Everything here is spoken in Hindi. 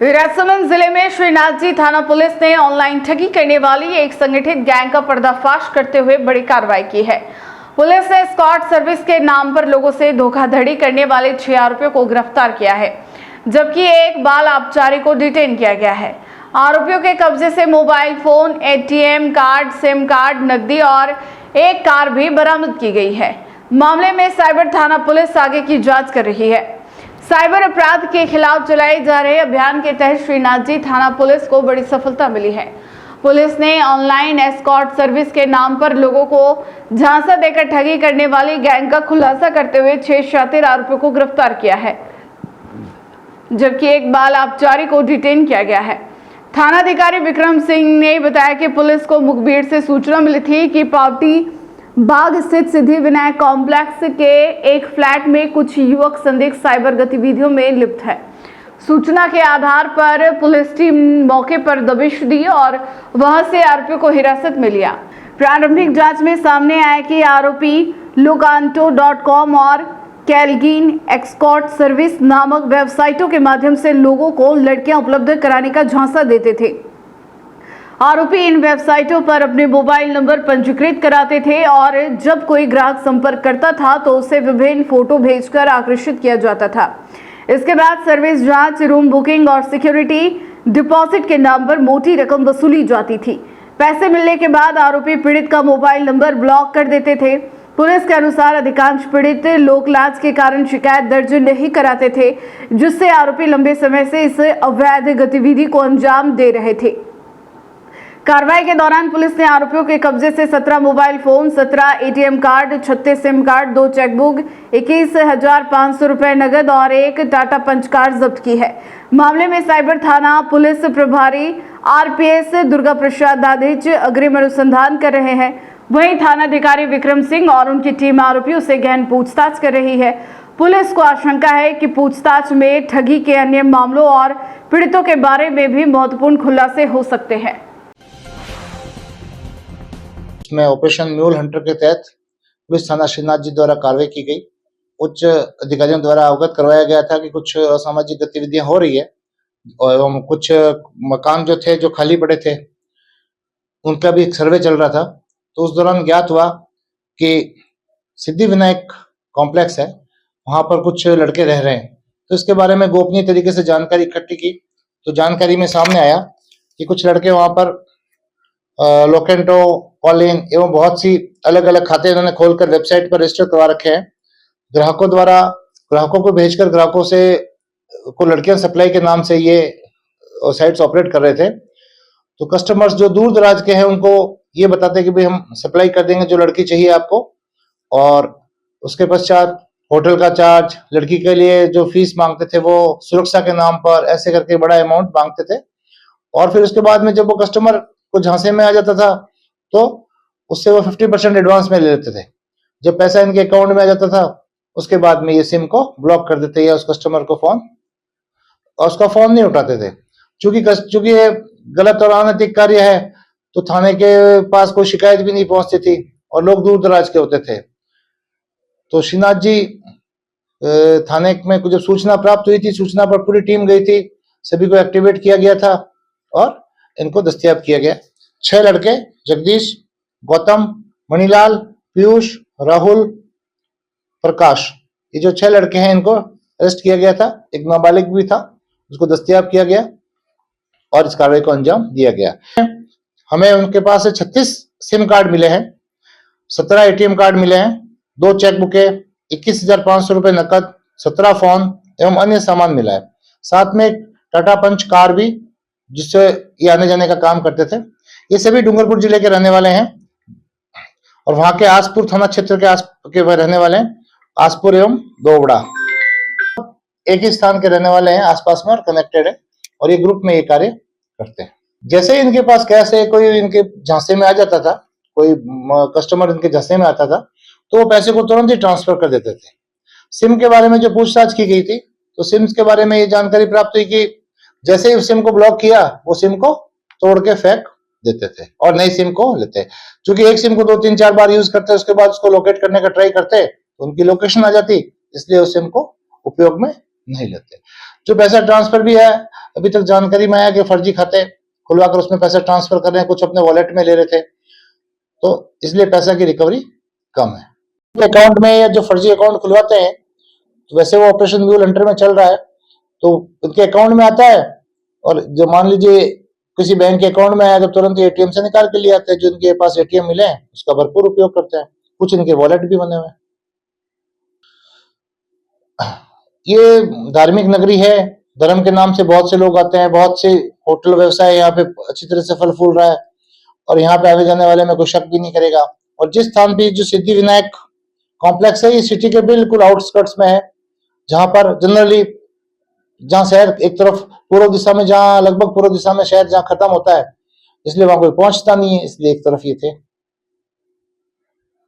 राजसमंद जिले में श्रीनाथ जी थाना पुलिस ने ऑनलाइन ठगी करने वाली एक संगठित गैंग का पर्दाफाश करते हुए बड़ी कार्रवाई की है। पुलिस ने एस्कॉर्ट सर्विस के नाम पर लोगों से धोखाधड़ी करने वाले 6 आरोपियों को गिरफ्तार किया है, जबकि एक बाल आबकारी को डिटेन किया गया है। आरोपियों के कब्जे से mobile phone, ATM card, SIM card, नकदी और एक कार भी बरामद की गई है। मामले में साइबर थाना पुलिस आगे की जांच कर रही है। साइबर अपराध के खिलाफ चलाए जा रहे अभियान के तहत श्रीनाथ जी थाना पुलिस को बड़ी सफलता मिली है। पुलिस ने ऑनलाइन एस्कॉर्ट सर्विस के नाम पर लोगों को झांसा देकर ठगी करने वाली गैंग का खुलासा करते हुए 6 शातिर आरोपियों को गिरफ्तार किया है, जबकि एक बाल आबकारी को डिटेन किया गया है। थानाधिकारी विक्रम सिंह ने बताया कि पुलिस को मुखबिर से सूचना मिली थी कि पावटी बाग स्थित सिद्धि विनायक कॉम्प्लेक्स के एक फ्लैट में कुछ युवक संदिग्ध साइबर गतिविधियों में लिप्त है। सूचना के आधार पर पुलिस टीम मौके पर दबिश दी और वहां से आरोपियों को हिरासत में लिया। प्रारंभिक जांच में सामने आया कि आरोपी लोकांटो.com और कैलगिन एस्कॉर्ट सर्विस नामक वेबसाइटों के माध्यम से लोगों को लड़कियां उपलब्ध कराने का झांसा देते थे। आरोपी इन वेबसाइटों पर अपने मोबाइल नंबर पंजीकृत कराते थे और जब कोई ग्राहक संपर्क करता था तो उसे विभिन्न फोटो भेजकर आकर्षित किया जाता था। इसके बाद सर्विस जांच, रूम बुकिंग और सिक्योरिटी डिपॉजिट के नाम पर मोटी रकम वसूली जाती थी। पैसे मिलने के बाद आरोपी पीड़ित का मोबाइल नंबर ब्लॉक कर देते थे। पुलिस के अनुसार अधिकांश पीड़ित लोक लाज के कारण शिकायत दर्ज नहीं कराते थे, जिससे आरोपी लंबे समय से इस अवैध गतिविधि को अंजाम दे रहे थे। कार्रवाई के दौरान पुलिस ने आरोपियों के कब्जे से 17 mobile phone, 17 ATM card, 36 SIM card, 2 chequebook, 21,500 रुपए नगद और एक टाटा पंच कार जब्त की है। मामले में साइबर थाना पुलिस प्रभारी आरपीएस दुर्गा प्रसाद दादेच अग्रिम अनुसंधान कर रहे हैं। वहीं थानाधिकारी विक्रम सिंह और उनकी टीम आरोपियों से गहन पूछताछ कर रही है। पुलिस को आशंका है कि पूछताछ में ठगी के अन्य मामलों और पीड़ितों के बारे में भी महत्वपूर्ण खुलासे हो सकते हैं। में ऑपरेशन म्यूल हंटर के तहत पुलिस थाना श्रीनाथ जी द्वारा कार्रवाई की गई। उच्च अधिकारियों द्वारा अवगत करवाया गया था कि कुछ असामाजिक गतिविधियां हो रही है और कुछ मकान जो थे, जो खाली पड़े थे, उनका भी एक सर्वे चल रहा था। तो उस दौरान ज्ञात हुआ कि सिद्धि विनायक कॉम्प्लेक्स है, वहां पर कुछ लड़के रह रहे हैं। तो इसके बारे में गोपनीय तरीके से जानकारी इकट्ठी की तो जानकारी में सामने आया कि कुछ लड़के वहां पर लोकेंटो, कॉलिन एवं बहुत सी अलग अलग खाते इन्होंने खोलकर वेबसाइट पर रजिस्टर करवा रखे हैं। ग्राहकों को भेजकर ग्राहकों से को लड़कियां सप्लाई के नाम से ये साइट्स ऑपरेट कर रहे थे। तो कस्टमर्स जो दूर दराज के हैं उनको ये बताते कि भाई हम सप्लाई कर देंगे जो लड़की चाहिए आपको, और उसके पश्चात होटल का चार्ज, लड़की के लिए जो फीस मांगते थे वो सुरक्षा के नाम पर ऐसे करके बड़ा अमाउंट मांगते थे। और फिर उसके बाद में जब वो कस्टमर को झांसे में आ जाता था तो उससे वो 50% एडवांस में ले लेते थे। जब पैसा इनके अकाउंट में आ जाता था उसके बाद में ये सिम को ब्लॉक कर देते या उस कस्टमर को उसका फोन नहीं उठाते थे। चूंकि ये गलत और अनैतिक कार्य है तो थाने के पास कोई शिकायत भी नहीं पहुंचती थी और लोग दूर दराज के होते थे। तो श्रीनाथ जी थाने में जब सूचना प्राप्त हुई थी, सूचना पर पूरी टीम गई थी, सभी को एक्टिवेट किया गया था और इनको दस्तयाब किया गया। 6 लड़के जगदीश, गौतम, मणिलाल, पीयूष, राहुल, प्रकाश, ये जो 6 लड़के हैं इनको अरेस्ट किया गया था। एक नाबालिग भी था, उसको दस्तयाब किया गया और इस कार्रवाई को अंजाम दिया गया। हमें उनके पास से 36 सिम कार्ड मिले हैं, 17 एटीएम कार्ड मिले हैं, 2 चेकबुकें, 21,500 रुपए नकद, 17 फोन एवं अन्य सामान मिला है। साथ में एक टाटा पंच कार भी, जिससे ये आने जाने का काम करते थे। ये सभी डूंगरपुर जिले के रहने वाले हैं और वहां के आसपुर थाना क्षेत्र के रहने वाले हैं, आसपुर एवं दोवड़ा। एक ही स्थान के रहने वाले हैं, आसपास में और कनेक्टेड है और ये ग्रुप में ये कार्य करते हैं। जैसे ही इनके पास कैश है, कोई इनके झांसे में आ जाता था, कोई कस्टमर इनके झांसे में आता था तो वो पैसे को तुरंत ही ट्रांसफर कर देते थे। सिम के बारे में जो पूछताछ की गई थी तो सिम के बारे में ये जानकारी प्राप्त हुई कि जैसे ही उस सिम को ब्लॉक किया वो सिम को तोड़ के फेंक देते थे और नई सिम को लेते। क्योंकि एक सिम को 2-3-4 बार यूज करते, उसके बाद उसको लोकेट करने का ट्राई करते तो उनकी लोकेशन आ जाती, इसलिए उस सिम को उपयोग में नहीं लेते। जो पैसा ट्रांसफर भी है अभी तक जानकारी में आया कि फर्जी खाते खुलवाकर उसमें पैसा ट्रांसफर कर रहे हैं, कुछ अपने वॉलेट में ले रहे थे, तो इसलिए पैसा की रिकवरी कम है। अकाउंट में या जो फर्जी अकाउंट खुलवाते हैं, तो वैसे वो ऑपरेशन म्यूल हंटर में चल रहा है, तो उनके अकाउंट में आता है, और जो मान लीजिए किसी बैंक के अकाउंट में आया तो तुरंत एटीएम से निकाल के लिए आते हैं, जो इनके पास एटीएम मिले उसका भरपूर उपयोग करते हैं। कुछ इनके वॉलेट भी बने हुए हैं। ये धार्मिक नगरी है, धर्म के नाम से बहुत से लोग आते हैं, बहुत से होटल व्यवसाय यहाँ पे अच्छी तरह से फल फूल रहा है, और यहाँ पे आने जाने वाले में कोई शक भी नहीं करेगा। और जिस स्थान पे जो सिद्धि विनायक कॉम्प्लेक्स है, ये सिटी के बिल्कुल आउटस्कर्ट्स में है, जहां पर जनरली जहां शहर एक तरफ पूर्व दिशा में, जहां लगभग पूर्व दिशा में शहर जहां खत्म होता है, इसलिए वहां कोई पहुंचता नहीं है, इसलिए एक तरफ ये थे।